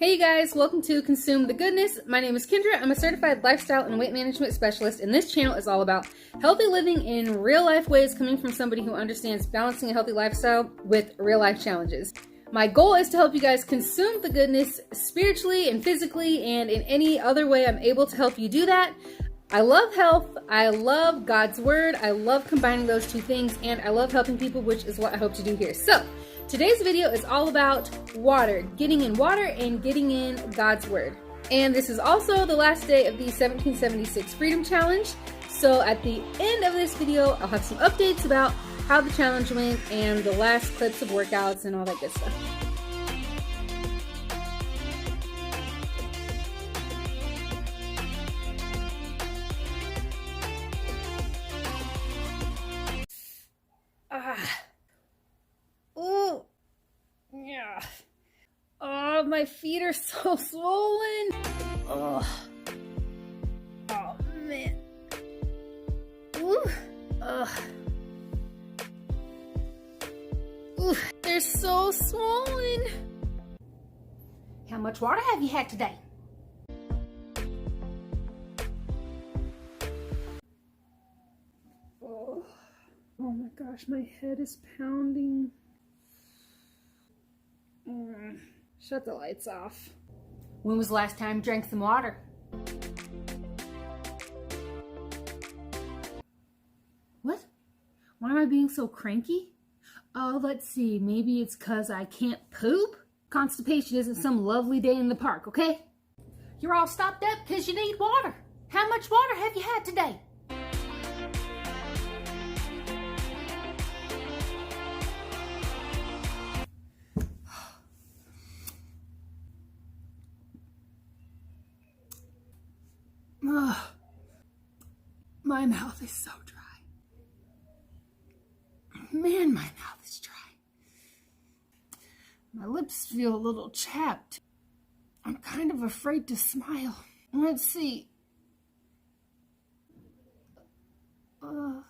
Hey you guys, welcome to Consume the Goodness. My name is Kendra. I'm a certified lifestyle and weight management specialist, and this channel is all about healthy living in real life ways coming from somebody who understands balancing a healthy lifestyle with real life challenges. My goal is to help you guys consume the goodness spiritually and physically and in any other way I'm able to help you do that. I love health, I love God's word, I love combining those two things, and I love helping people, which is what I hope to do here. So, today's video is all about water, getting in water and getting in God's word. And this is also the last day of the 1776 Freedom Challenge. So at the end of this video, I'll have some updates about how the challenge went and the last clips of workouts and all that good stuff. Oh, yeah. Oh, my feet are so swollen. Oh, oh man. Ooh. Ooh, they're so swollen. How much water have you had today? Oh my gosh, my head is pounding. Shut the lights off. When was the last time you drank some water? What? Why am I being so cranky? Oh, let's see. Maybe it's because I can't poop? Constipation isn't some lovely day in the park, okay? You're all stopped up because you need water. How much water have you had today? My mouth is so dry. Man, my mouth is dry. My lips feel a little chapped. I'm kind of afraid to smile. Let's see. Ow.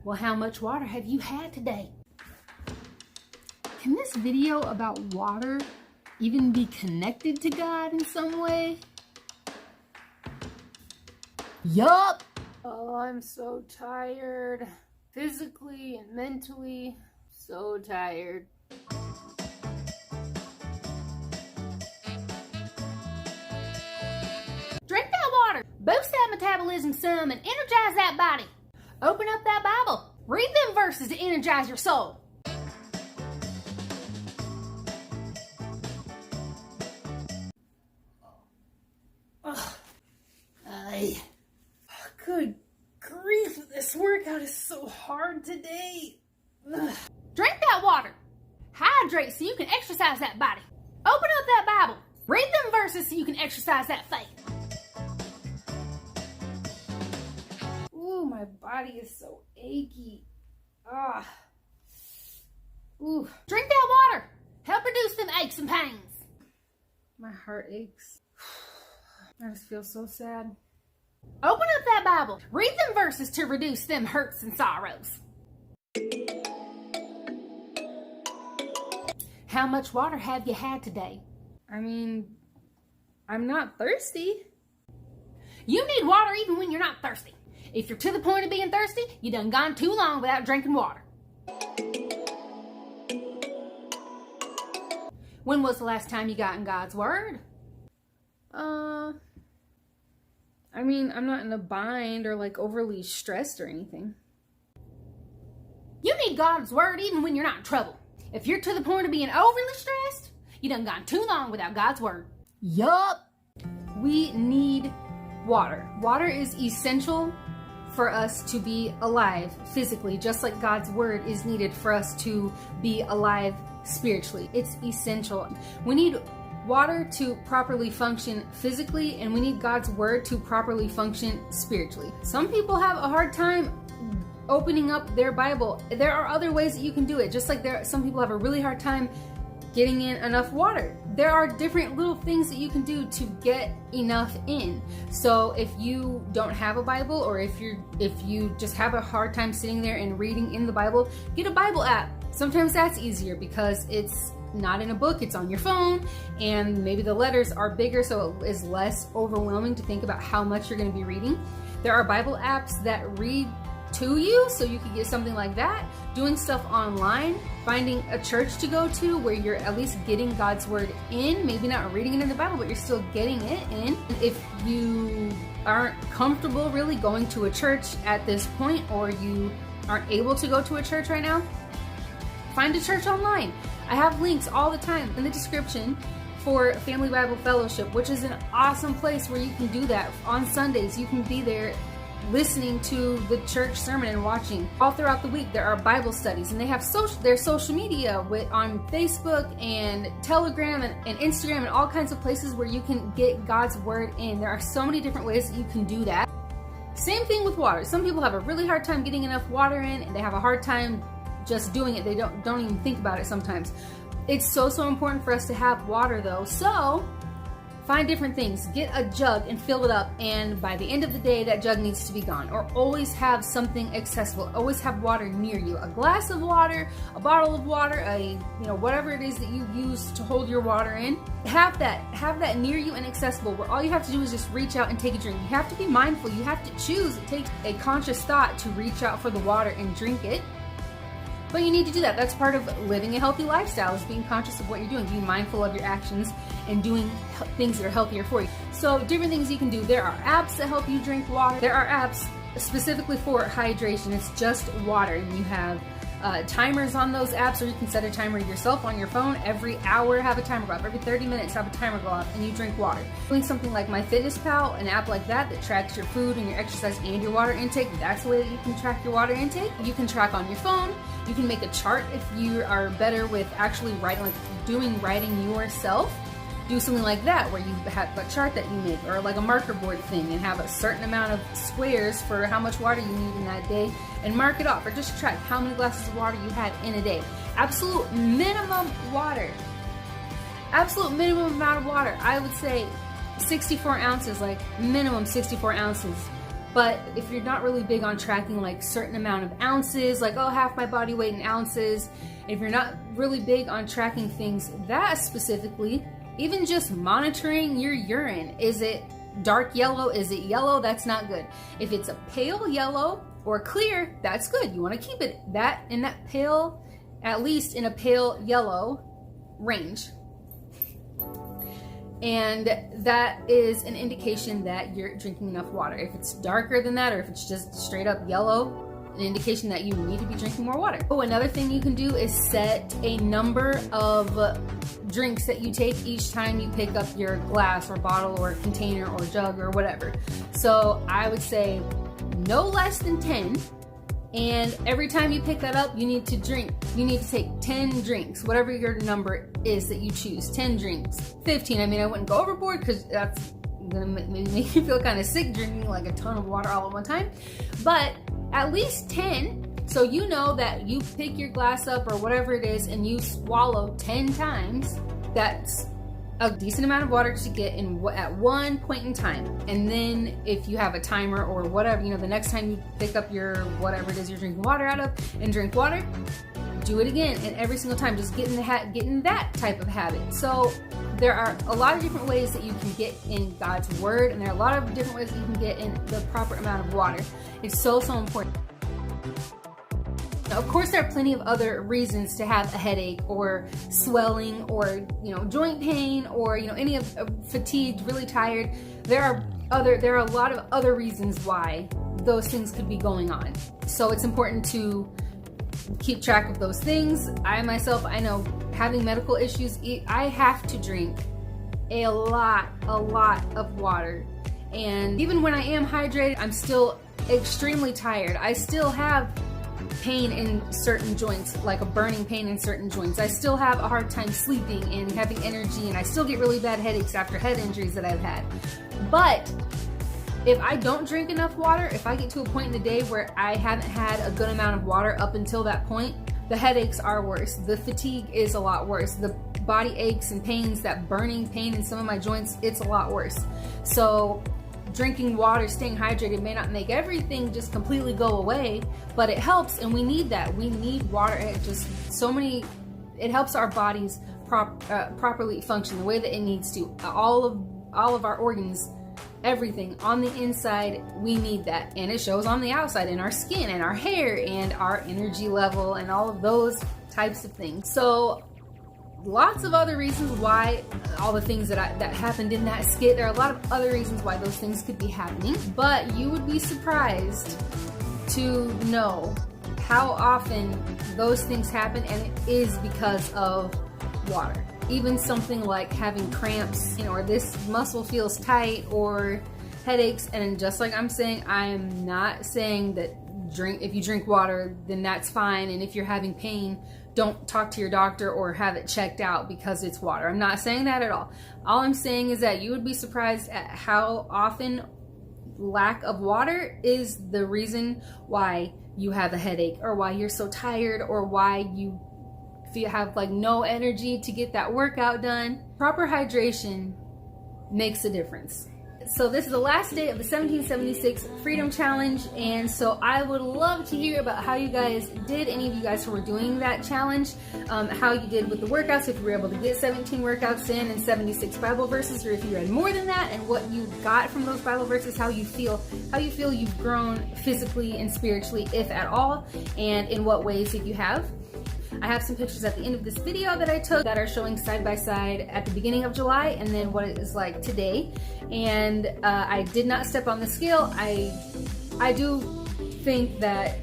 Well, how much water have you had today? Can this video about water even be connected to God in some way? Yup! Oh, I'm so tired. Physically and mentally, so tired. Drink that water. Boost that metabolism some and energize that body. Open up that Bible. Read them verses to energize your soul. Good grief, this workout is so hard today. Ugh. Drink that water. Hydrate so you can exercise that body. Open up that Bible. Read them verses so you can exercise that faith. Ooh, my body is so achy. Ah. Ooh. Drink that water. Help reduce them aches and pains. My heart aches. I just feel so sad. Open up that Bible. Read them verses to reduce them hurts and sorrows. How much water have you had today? I mean, I'm not thirsty. You need water even when you're not thirsty. If you're to the point of being thirsty, you done gone too long without drinking water. When was the last time you got in God's word? I mean, I'm not in a bind or like overly stressed or anything. You need God's word even when you're not in trouble. If you're to the point of being overly stressed, you done gone too long without God's word. Yup. We need water. Water is essential for us to be alive physically, just like God's word is needed for us to be alive spiritually. It's essential. We need water to properly function physically, and we need God's word to properly function spiritually. Some people have a hard time opening up their Bible. There are other ways that you can do it, just like some people have a really hard time getting in enough water. There are different little things that you can do to get enough in. So if you don't have a Bible, or if you just have a hard time sitting there and reading in the Bible, get a Bible app. Sometimes that's easier because it's not in a book, it's on your phone, and maybe the letters are bigger, so it is less overwhelming to think about how much you're going to be reading. There are Bible apps that read to you, so you could get something like that. Doing stuff online, finding a church to go to where you're at least getting God's word in, maybe not reading it in the Bible, but you're still getting it in. If you aren't comfortable really going to a church at this point, or you aren't able to go to a church right now, find a church online. I have links all the time in the description for Family Bible Fellowship, which is an awesome place where you can do that. On Sundays, you can be there listening to the church sermon and watching. All throughout the week, there are Bible studies, and they have their social media on Facebook and Telegram and Instagram and all kinds of places where you can get God's word in. There are so many different ways that you can do that. Same thing with water. Some people have a really hard time getting enough water in, and they have a hard time just doing it. They don't even think about it sometimes. It's so important for us to have water though. So find different things. Get a jug and fill it up, and by the end of the day, that jug needs to be gone. Or always have something accessible. Always have water near you. A glass of water, a bottle of water, whatever it is that you use to hold your water in. Have that near you and accessible, where all you have to do is just reach out and take a drink. You have to be mindful. You have to choose. It takes a conscious thought to reach out for the water and drink it. But you need to do that. That's part of living a healthy lifestyle, is being conscious of what you're doing, being mindful of your actions, and doing things that are healthier for you. So different things you can do. There are apps that help you drink water. There are apps specifically for hydration. It's just water, and you have timers on those apps, or you can set a timer yourself on your phone. Every hour have a timer go off. Every 30 minutes have a timer go off, and you drink water. Doing something like MyFitnessPal, an app like that tracks your food and your exercise and your water intake. That's the way that you can track your water intake. You can track on your phone. You can make a chart if you are better with actually writing, like writing yourself. Do something like that where you have a chart that you make, or like a marker board thing, and have a certain amount of squares for how much water you need in that day, and mark it off, or just track how many glasses of water you had in a day. Absolute minimum water. Absolute minimum amount of water. I would say 64 ounces, like minimum 64 ounces. But if you're not really big on tracking like certain amount of ounces, like, oh, half my body weight in ounces, if you're not really big on tracking things that specifically, even just monitoring your urine. Is it dark yellow? Is it yellow? That's not good. If it's a pale yellow or clear, that's good. You want to keep it in that pale, at least in a pale yellow range. And that is an indication that you're drinking enough water. If it's darker than that, or if it's just straight up yellow, an indication that you need to be drinking more water. Oh, another thing you can do is set a number of drinks that you take each time you pick up your glass or bottle or container or jug or whatever. So I would say no less than 10. And every time you pick that up, you need to take 10 drinks, whatever your number is that you choose. 10 drinks, 15. I mean, I wouldn't go overboard because that's gonna make you feel kind of sick drinking like a ton of water all at one time. But at least 10. So you know that you pick your glass up or whatever it is and you swallow 10 times. That's a decent amount of water to get in at one point in time. And then if you have a timer or whatever, the next time you pick up your whatever it is you're drinking water out of and drink water, do it again. And every single time, just get in that type of habit. So there are a lot of different ways that you can get in God's word, and there are a lot of different ways that you can get in the proper amount of water. It's so important. Now, of course, there are plenty of other reasons to have a headache or swelling or joint pain or any of fatigued, really tired. There are a lot of other reasons why those things could be going on. So it's important to keep track of those things. I myself, I know, having medical issues, I have to drink a lot of water. And even when I am hydrated, I'm still extremely tired. I still have pain in certain joints, like a burning pain in certain joints. I still have a hard time sleeping and having energy, and I still get really bad headaches after head injuries that I've had. But if I don't drink enough water, if I get to a point in the day where I haven't had a good amount of water up until that point, the headaches are worse. The fatigue is a lot worse. The body aches and pains, that burning pain in some of my joints, it's a lot worse. So drinking water, staying hydrated may not make everything just completely go away, but it helps, and we need that. We need water. It helps our bodies properly function the way that it needs to. All of our organs, everything on the inside, we need that, and it shows on the outside in our skin and our hair and our energy level and all of those types of things. So lots of other reasons why all the things that happened in that skit, there are a lot of other reasons why those things could be happening, but you would be surprised to know how often those things happen, and it is because of water. Even something like having cramps, or this muscle feels tight, or headaches, and just like I'm saying, I'm not saying that if you drink water, then that's fine, and if you're having pain, don't talk to your doctor or have it checked out because it's water. I'm not saying that at all. All I'm saying is that you would be surprised at how often lack of water is the reason why you have a headache, or why you're so tired, or why you have like no energy to get that workout done. Proper hydration makes a difference. So this is the last day of the 1776 Freedom Challenge, and so I would love to hear about how you guys did, any of you guys who were doing that challenge, how you did with the workouts, if you were able to get 17 workouts in and 76 Bible verses, or if you read more than that, and what you got from those Bible verses, how you feel you've grown physically and spiritually, if at all, and in what ways if you have. I have some pictures at the end of this video that I took that are showing side by side at the beginning of July and then what it is like today. And I did not step on the scale. I do think that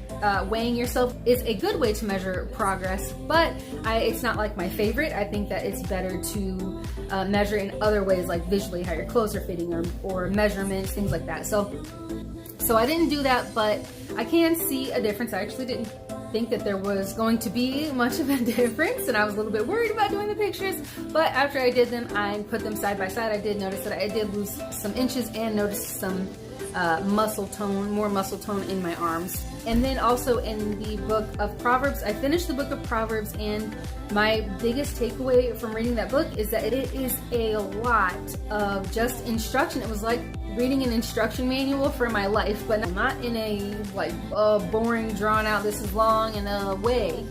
weighing yourself is a good way to measure progress, but it's not like my favorite. I think that it's better to measure in other ways, like visually how your clothes are fitting, or measurements, things like that. So I didn't do that, but I can see a difference. I actually didn't think that there was going to be much of a difference, and I was a little bit worried about doing the pictures, but after I did them, I put them side by side, I did notice that I did lose some inches and noticed some more muscle tone in my arms. And then also in the book of Proverbs, I finished the book of Proverbs, and my biggest takeaway from reading that book is that it is a lot of just instruction. It was like reading an instruction manual for my life, but not in a boring, drawn out, this is long in a way.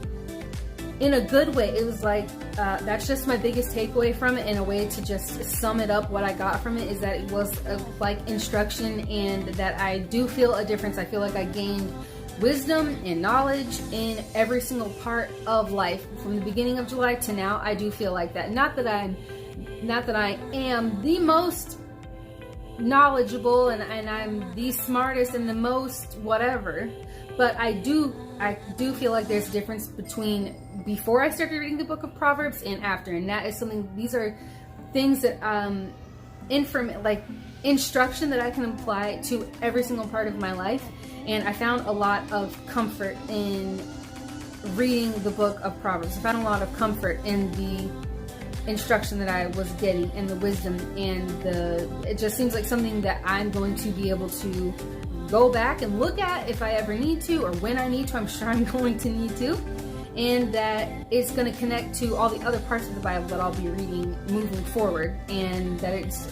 In a good way. It was like, that's just my biggest takeaway from it, in a way to just sum it up. What I got from it is that it was like instruction, and that I do feel a difference. I feel like I gained wisdom and knowledge in every single part of life from the beginning of July to now. I do feel like that. Not that I am the most knowledgeable and I'm the smartest and the most whatever, but I do feel like there's a difference between before I started reading the book of Proverbs and after, and that is something, these are things that instruction that I can apply to every single part of my life. And I found a lot of comfort in reading the book of Proverbs. I found a lot of comfort in the instruction that I was getting, and the wisdom, and it just seems like something that I'm going to be able to go back and look at if I ever need to, or when I need to. I'm sure I'm going to need to, and that it's going to connect to all the other parts of the Bible that I'll be reading moving forward, and that it's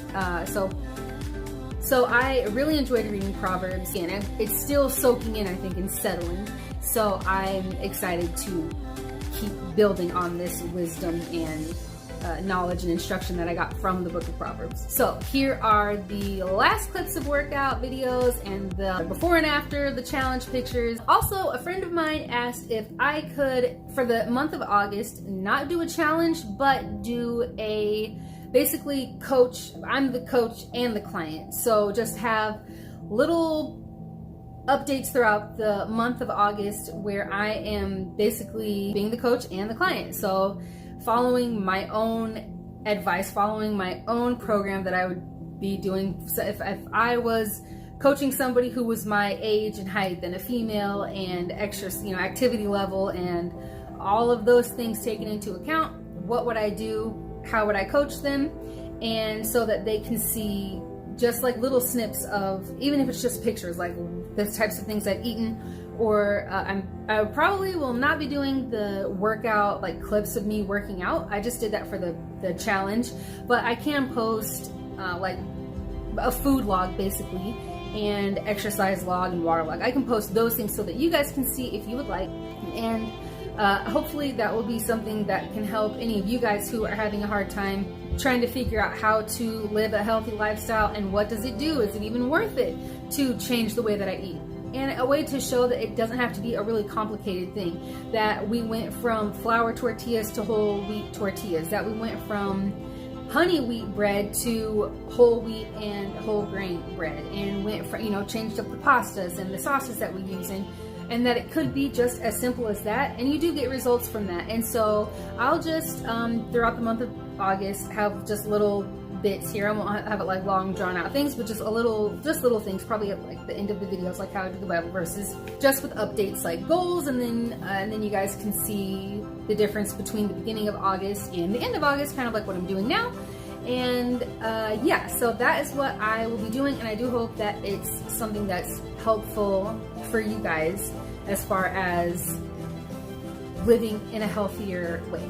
so I really enjoyed reading Proverbs, and it's still soaking in, I think, and settling. So I'm excited to keep building on this wisdom and knowledge and instruction that I got from the book of Proverbs. So here are the last clips of workout videos and the before and after the challenge pictures. Also, a friend of mine asked if I could, for the month of August, not do a challenge, but do basically coach. I'm the coach and the client. So just have little updates throughout the month of August where I am basically being the coach and the client. So following my own advice, following my own program that I would be doing. So if I was coaching somebody who was my age and height, then a female, and extra, activity level, and all of those things taken into account, what would I do? How would I coach them? And so that they can see just like little snips of, even if it's just pictures, like the types of things I've eaten, or I probably will not be doing the workout, like clips of me working out. I just did that for the challenge, but I can post like a food log basically, and exercise log and water log. I can post those things so that you guys can see if you would like, and hopefully that will be something that can help any of you guys who are having a hard time trying to figure out how to live a healthy lifestyle, and what does it do? Is it even worth it to change the way that I eat? And a way to show that it doesn't have to be a really complicated thing, that we went from flour tortillas to whole wheat tortillas, that we went from honey wheat bread to whole wheat and whole grain bread, and went from, you know, changed up the pastas and the sauces that we use, and that it could be just as simple as that, and you do get results from that. And so I'll just throughout the month of August have just little bits here. I won't have it like long drawn out things, but just little things, probably at like the end of the videos, like how I do the Bible verses, just with updates like goals, and then you guys can see the difference between the beginning of August and the end of August, kind of like what I'm doing now. And yeah, so that is what I will be doing, and I do hope that it's something that's helpful for you guys as far as living in a healthier way.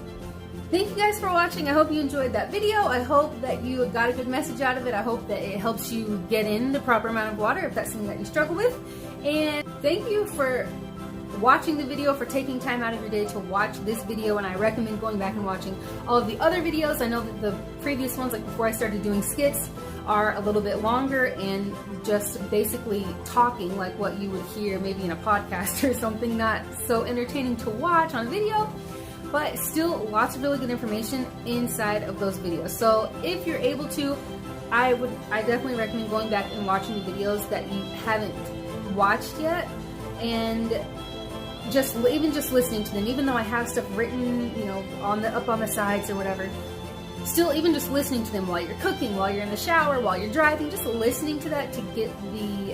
Thank you guys for watching. I hope you enjoyed that video. I hope that you got a good message out of it. I hope that it helps you get in the proper amount of water if that's something that you struggle with. And thank you for watching the video, for taking time out of your day to watch this video, and I recommend going back and watching all of the other videos. I know that the previous ones, like before I started doing skits, are a little bit longer and just basically talking like what you would hear maybe in a podcast or something, not so entertaining to watch on video, but still lots of really good information inside of those videos. So if you're able to, I definitely recommend going back and watching the videos that you haven't watched yet, and even just listening to them, even though I have stuff written, you know, up on the sides or whatever, still even just listening to them while you're cooking, while you're in the shower, while you're driving, just listening to that to get the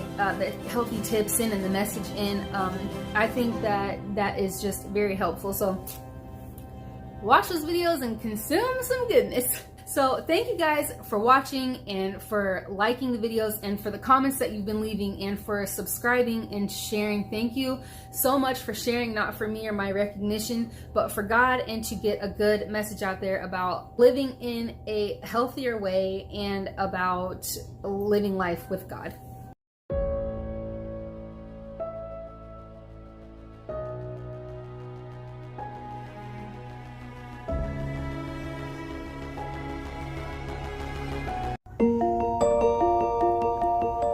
healthy tips in and the message in. I think that is just very helpful. So watch those videos and consume some goodness. So thank you guys for watching, and for liking the videos, and for the comments that you've been leaving, and for subscribing and sharing. Thank you so much for sharing, not for me or my recognition, but for God, and to get a good message out there about living in a healthier way and about living life with God.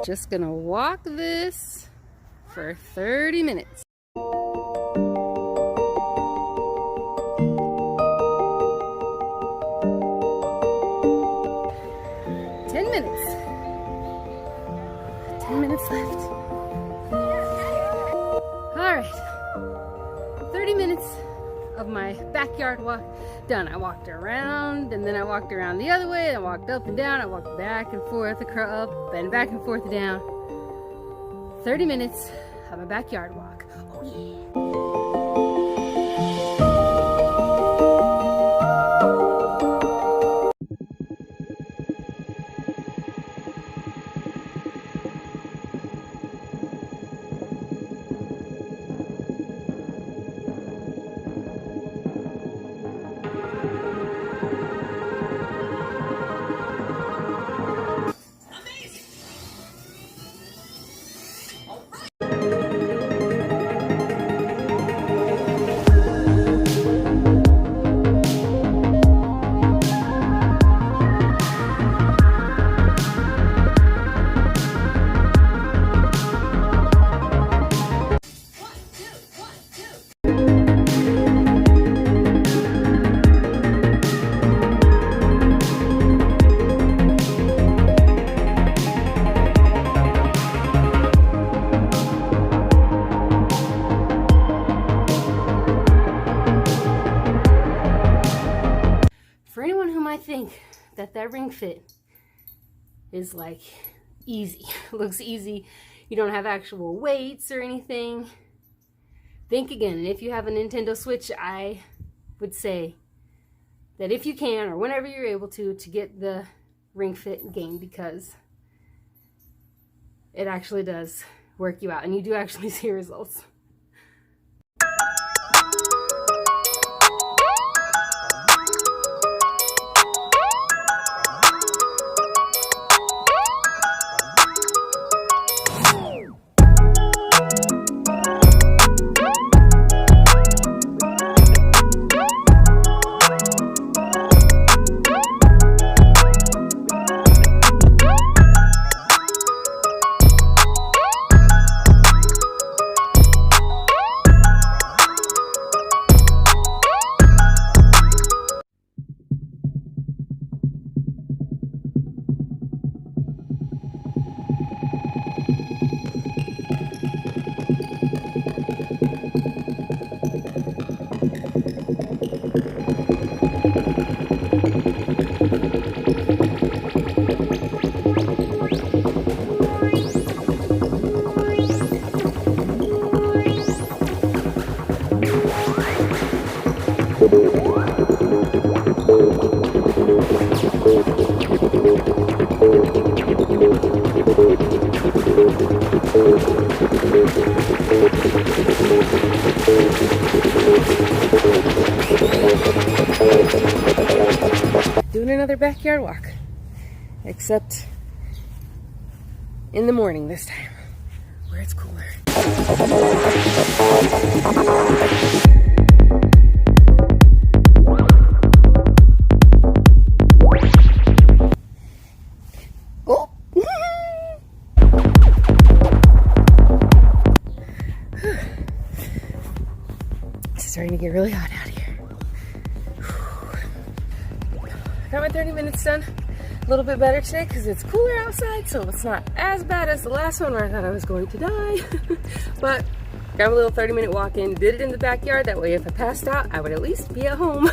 Just gonna walk this for 30 minutes. 10 minutes. 10 minutes left. All right, 30 minutes of my backyard walk done. I walked around, and then I walked around the other way, and I walked up and down, I walked back and forth, up and back and forth down. 30 minutes of a backyard walk. Oh yeah. Think that ring fit is like easy, looks easy, you don't have actual weights or anything, think again. And if you have a Nintendo Switch, I would say that if you can, or whenever you're able to get the ring fit game, because it actually does work you out and you do actually see results. Doing another backyard walk, except in the morning this time, where it's cooler. Oh! It's starting to get really hot out here. Got my 30 minutes done. A little bit better today because it's cooler outside, so it's not as bad as the last one where I thought I was going to die. But got a little 30-minute walk in, did it in the backyard. That way if I passed out, I would at least be at home.